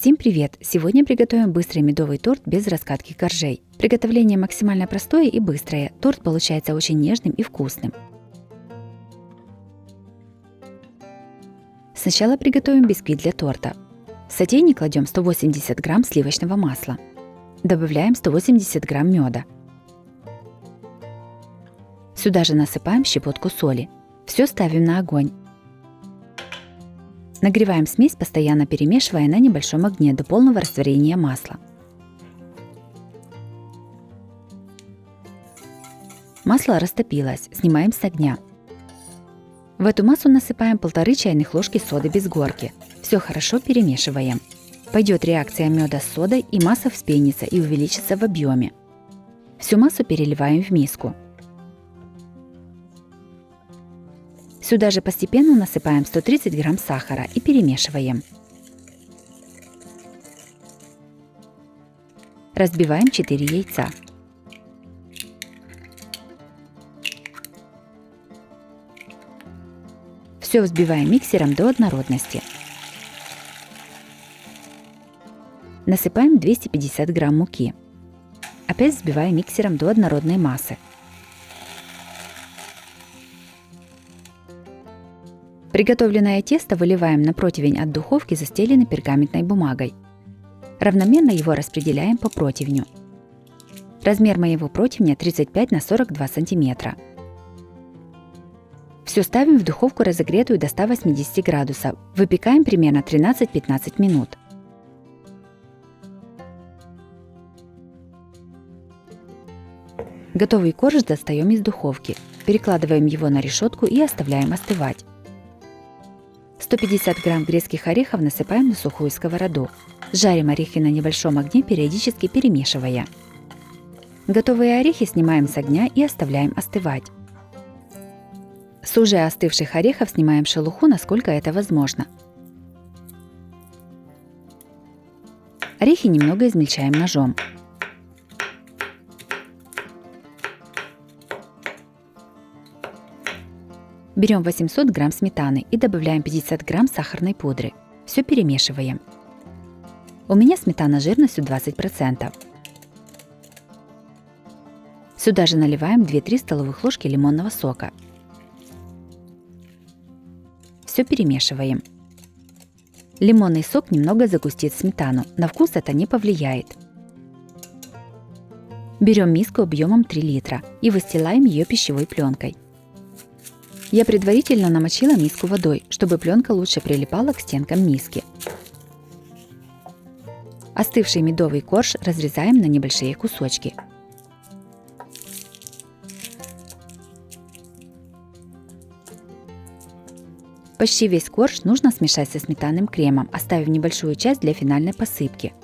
Всем привет! Сегодня приготовим быстрый медовый торт без раскатки коржей. Приготовление максимально простое и быстрое. Торт получается очень нежным и вкусным. Сначала приготовим бисквит для торта. В сотейник кладем 180 грамм сливочного масла. Добавляем 180 грамм меда. Сюда же насыпаем щепотку соли. Все ставим на огонь. Нагреваем смесь, постоянно перемешивая на небольшом огне до полного растворения масла. Масло растопилось, снимаем с огня. В эту массу насыпаем 1,5 чайных ложки соды без горки. Все хорошо перемешиваем. Пойдет реакция меда с содой, и масса вспенится и увеличится в объеме. Всю массу переливаем в миску. Сюда же постепенно насыпаем 130 грамм сахара и перемешиваем. Разбиваем 4 яйца. Все взбиваем миксером до однородности. Насыпаем 250 грамм муки. Опять взбиваем миксером до однородной массы. Приготовленное тесто выливаем на противень от духовки, застеленный пергаментной бумагой. Равномерно его распределяем по противню. Размер моего противня 35 на 42 см. Все ставим в духовку, разогретую до 180 градусов. Выпекаем примерно 13-15 минут. Готовый корж достаем из духовки. Перекладываем его на решетку и оставляем остывать. 150 грамм грецких орехов насыпаем на сухую сковороду. Жарим орехи на небольшом огне, периодически перемешивая. Готовые орехи снимаем с огня и оставляем остывать. С уже остывших орехов снимаем шелуху, насколько это возможно. Орехи немного измельчаем ножом. Берем 800 грамм сметаны и добавляем 50 грамм сахарной пудры. Все перемешиваем. У меня сметана жирностью 20%. Сюда же наливаем 2-3 столовых ложки лимонного сока. Все перемешиваем. Лимонный сок немного загустит сметану, на вкус это не повлияет. Берем миску объемом 3 литра и выстилаем ее пищевой пленкой. Я предварительно намочила миску водой, чтобы пленка лучше прилипала к стенкам миски. Остывший медовый корж разрезаем на небольшие кусочки. Почти весь корж нужно смешать со сметанным кремом, оставив небольшую часть для финальной посыпки.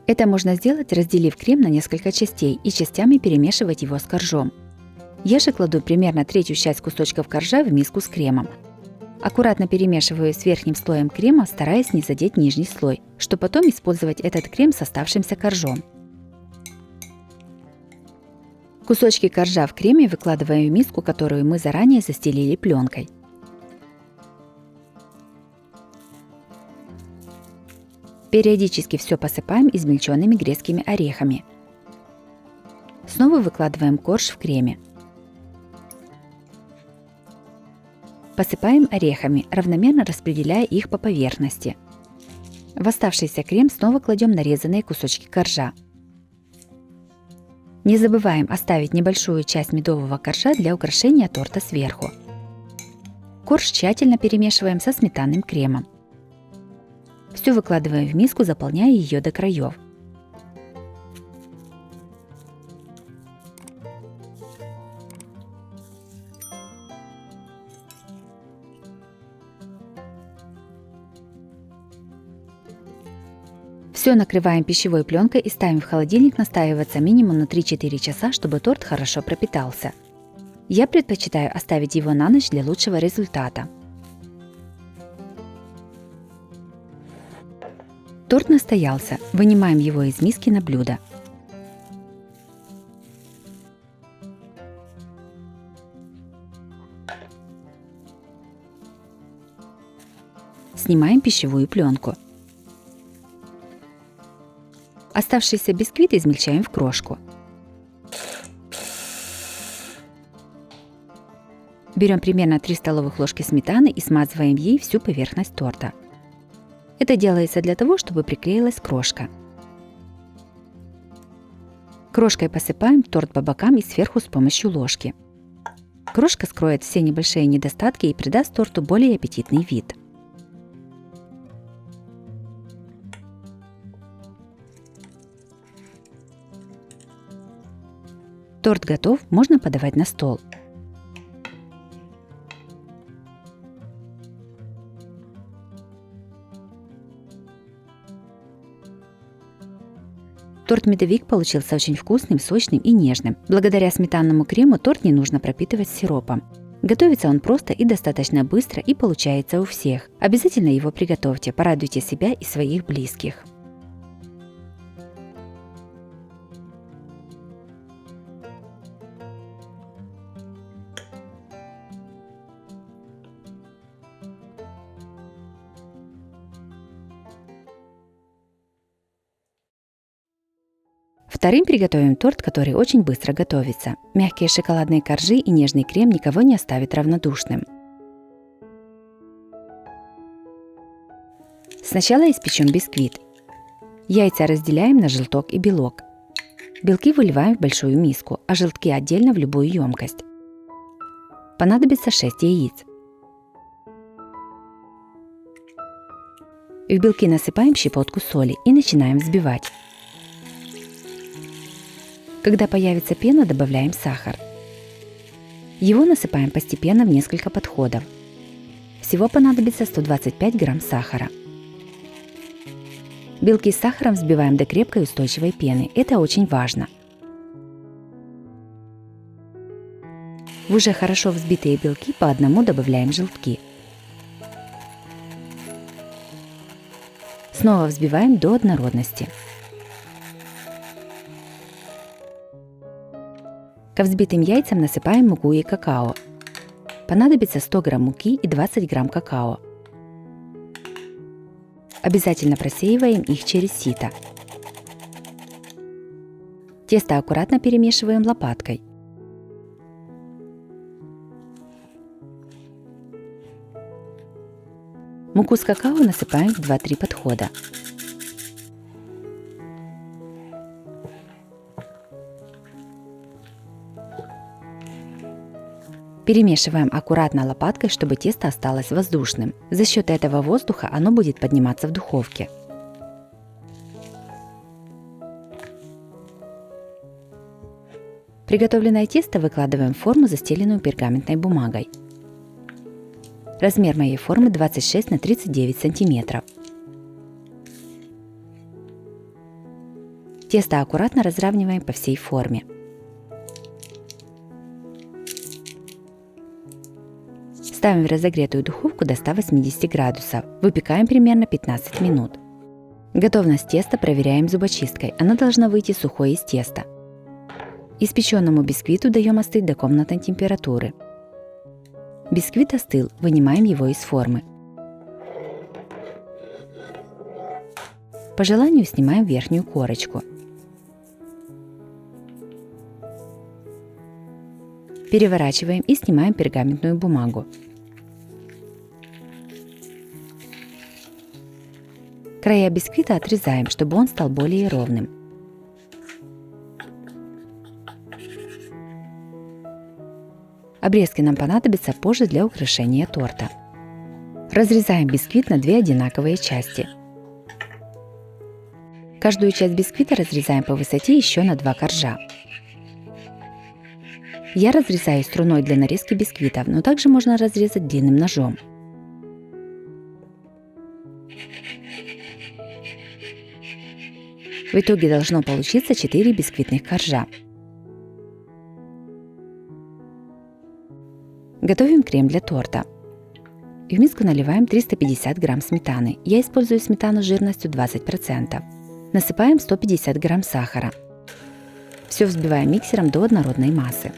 Это можно сделать, разделив крем на несколько частей и частями перемешивать его с коржом. Я же кладу примерно третью часть кусочков коржа в миску с кремом. Аккуратно перемешиваю с верхним слоем крема, стараясь не задеть нижний слой, чтобы потом использовать этот крем с оставшимся коржом. Кусочки коржа в креме выкладываем в миску, которую мы заранее застелили пленкой. Периодически все посыпаем измельченными грецкими орехами. Снова выкладываем корж в креме. Посыпаем орехами, равномерно распределяя их по поверхности. В оставшийся крем снова кладем нарезанные кусочки коржа. Не забываем оставить небольшую часть медового коржа для украшения торта сверху. Корж тщательно перемешиваем со сметанным кремом. Все выкладываем в миску, заполняя ее до краев. Все накрываем пищевой пленкой и ставим в холодильник настаиваться минимум на 3-4 часа, чтобы торт хорошо пропитался. Я предпочитаю оставить его на ночь для лучшего результата. Торт настоялся, вынимаем его из миски на блюдо. Снимаем пищевую пленку. Оставшийся бисквит измельчаем в крошку. Берем примерно 3 столовых ложки сметаны и смазываем ей всю поверхность торта. Это делается для того, чтобы приклеилась крошка. Крошкой посыпаем торт по бокам и сверху с помощью ложки. Крошка скроет все небольшие недостатки и придаст торту более аппетитный вид. Торт готов, можно подавать на стол. Торт-медовик получился очень вкусным, сочным и нежным. Благодаря сметанному крему торт не нужно пропитывать сиропом. Готовится он просто и достаточно быстро и получается у всех. Обязательно его приготовьте, порадуйте себя и своих близких. Вторым приготовим торт, который очень быстро готовится. Мягкие шоколадные коржи и нежный крем никого не оставят равнодушным. Сначала испечем бисквит. Яйца разделяем на желток и белок. Белки выливаем в большую миску, а желтки отдельно в любую емкость. Понадобится 6 яиц. В белки насыпаем щепотку соли и начинаем взбивать. Когда появится пена, добавляем сахар. Его насыпаем постепенно в несколько подходов. Всего понадобится 125 грамм сахара. Белки с сахаром взбиваем до крепкой устойчивой пены. Это очень важно. В уже хорошо взбитые белки по одному добавляем желтки. Снова взбиваем до однородности. Ко взбитым яйцам насыпаем муку и какао. Понадобится 100 грамм муки и 20 грамм какао. Обязательно просеиваем их через сито. Тесто аккуратно перемешиваем лопаткой. Муку с какао насыпаем в 2-3 подхода. Перемешиваем аккуратно лопаткой, чтобы тесто осталось воздушным. За счет этого воздуха оно будет подниматься в духовке. Приготовленное тесто выкладываем в форму, застеленную пергаментной бумагой. Размер моей формы 26 на 39 сантиметров. Тесто аккуратно разравниваем по всей форме. Ставим в разогретую духовку до 180 градусов. Выпекаем примерно 15 минут. Готовность теста проверяем зубочисткой. Она должна выйти сухой из теста. Испеченному бисквиту даем остыть до комнатной температуры. Бисквит остыл, вынимаем его из формы. По желанию снимаем верхнюю корочку. Переворачиваем и снимаем пергаментную бумагу. Края бисквита отрезаем, чтобы он стал более ровным. Обрезки нам понадобятся позже для украшения торта. Разрезаем бисквит на 2 одинаковые части. Каждую часть бисквита разрезаем по высоте еще на 2 коржа. Я разрезаю струной для нарезки бисквитов, но также можно разрезать длинным ножом. В итоге должно получиться 4 бисквитных коржа. Готовим крем для торта. В миску наливаем 350 грамм сметаны. Я использую сметану с жирностью 20%. Насыпаем 150 грамм сахара. Все взбиваем миксером до однородной массы.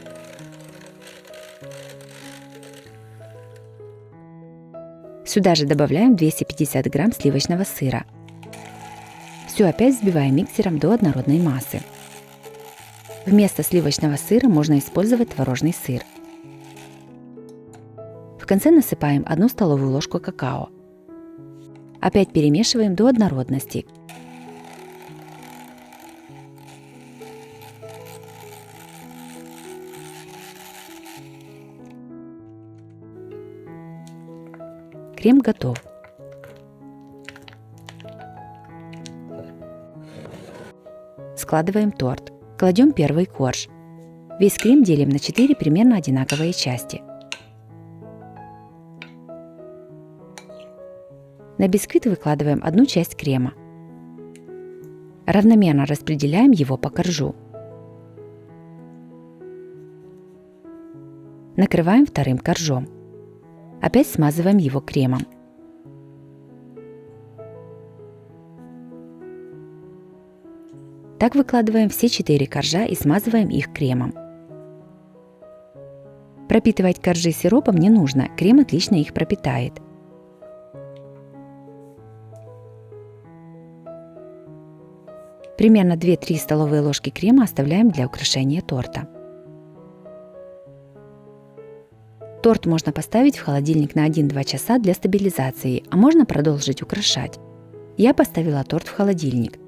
Сюда же добавляем 250 грамм сливочного сыра. Все опять взбиваем миксером до однородной массы. Вместо сливочного сыра можно использовать творожный сыр. В конце насыпаем 1 столовую ложку какао. Опять перемешиваем до однородности. Крем готов. Складываем торт. Кладем первый корж. Весь крем делим на 4 примерно одинаковые части. На бисквит выкладываем 1 часть крема. Равномерно распределяем его по коржу. Накрываем вторым коржом. Опять смазываем его кремом. Так выкладываем все 4 коржа и смазываем их кремом. Пропитывать коржи сиропом не нужно, крем отлично их пропитает. Примерно 2-3 столовые ложки крема оставляем для украшения торта. Торт можно поставить в холодильник на 1-2 часа для стабилизации, а можно продолжить украшать. Я поставила торт в холодильник.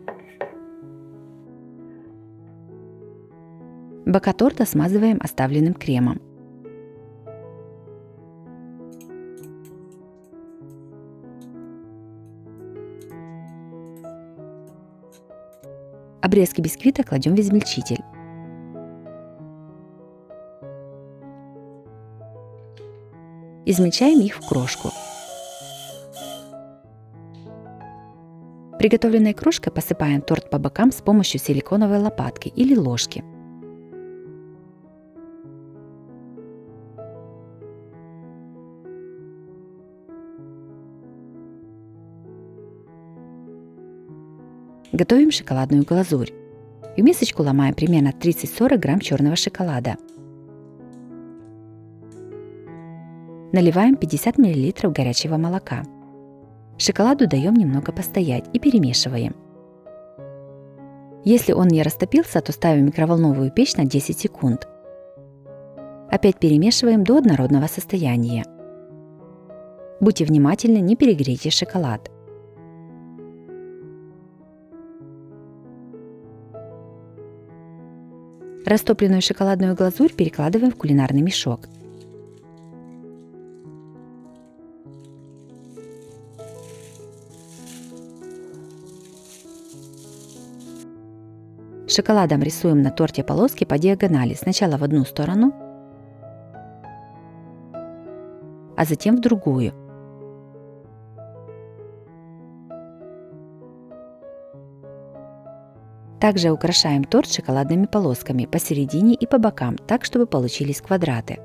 Бока торта смазываем оставленным кремом. Обрезки бисквита кладем в измельчитель. Измельчаем их в крошку. Приготовленной крошкой посыпаем торт по бокам с помощью силиконовой лопатки или ложки. Готовим шоколадную глазурь. В мисочку ломаем примерно 30-40 грамм черного шоколада. Наливаем 50 мл горячего молока. Шоколаду даем немного постоять и перемешиваем. Если он не растопился, то ставим в микроволновую печь на 10 секунд. Опять перемешиваем до однородного состояния. Будьте внимательны, не перегрейте шоколад. Растопленную шоколадную глазурь перекладываем в кулинарный мешок. Шоколадом рисуем на торте полоски по диагонали, сначала в одну сторону, а затем в другую. Также украшаем торт шоколадными полосками посередине и по бокам, так чтобы получились квадраты.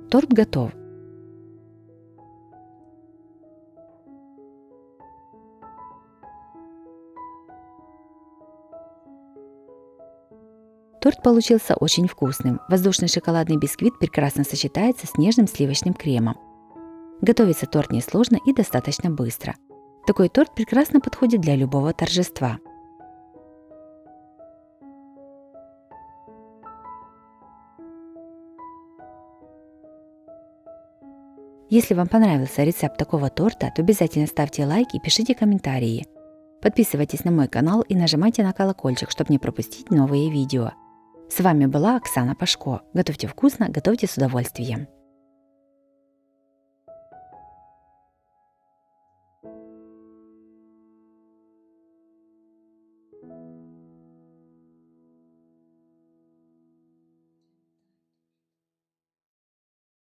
Торт готов. Торт получился очень вкусным. Воздушный шоколадный бисквит прекрасно сочетается с нежным сливочным кремом. Готовится торт несложно и достаточно быстро. Такой торт прекрасно подходит для любого торжества. Если вам понравился рецепт такого торта, то обязательно ставьте лайк и пишите комментарии. Подписывайтесь на мой канал и нажимайте на колокольчик, чтобы не пропустить новые видео. С вами была Оксана Пашко. Готовьте вкусно, готовьте с удовольствием.